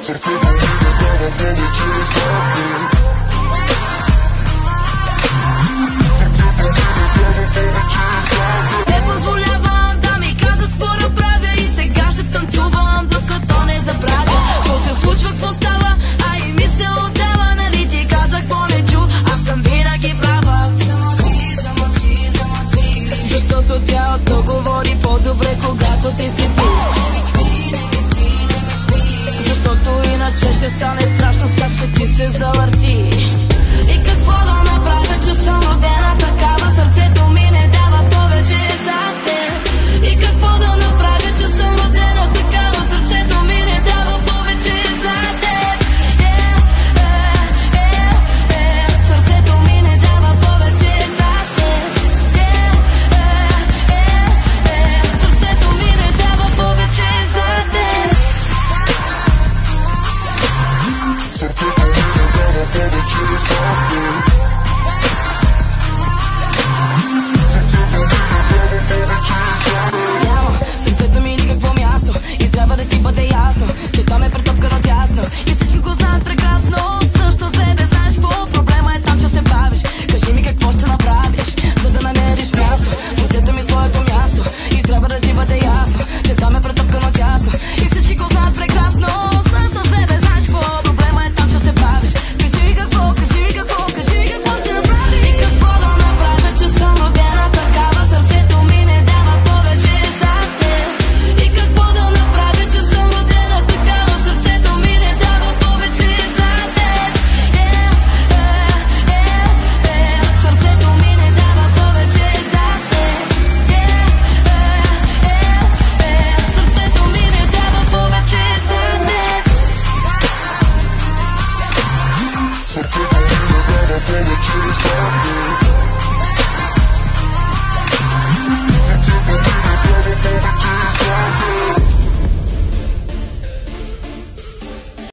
Сърцето ми не дава повече заби. Сърцето ми не дава повече заби. Не позволявам да ми казват какво да правя и сега ще танцувам, докато не забравя какво се случва, какво става, а и ми се отдава. Нали ти казах, какво не чу, аз съм винаги права. Замълчи, замълчи, замълчи, защото тялото говори по-добре, когато ти си ти. Защото иначе ще стане страшно, сега ще ти се завърти. И какво да направя, че съм родена такава, сърцето ми не дава повече за теб. И какво да направя, че съм родена такава, сърцето ми не дава повече за теб. Сърцето ми не дава повече за теб. Сърцето ми не дава повече за теб. Сърцето ми не дава повече заби. Няма сърцето ми никакво място и трябва да ти бъде ясно, че там е претопкано тясно и всички го знаят прекрасно. Също с бебе знаеш какво, проблема е там, че се бавиш. Кажи ми какво ще направиш, за да намериш място, сърцето ми своето място и трябва да ти бъде ясно, че там е претопкано тясно и всички го знаят прекрасно. Също с бебе знаеш какво, проблема е там, че се бавиш. Кажи ми какво, кажи ми какво, кажи ми какво ще направиш. И какво да направя, че съм родена такава, сърцето ми не дава повече за теб. И какво да направя, че съм родена такава, сърцето ми не дава повече за теб. Сърцето ми не дава повече за теб. Сърцето ми не дава повече за теб. Сърцето ми не дава повече заби.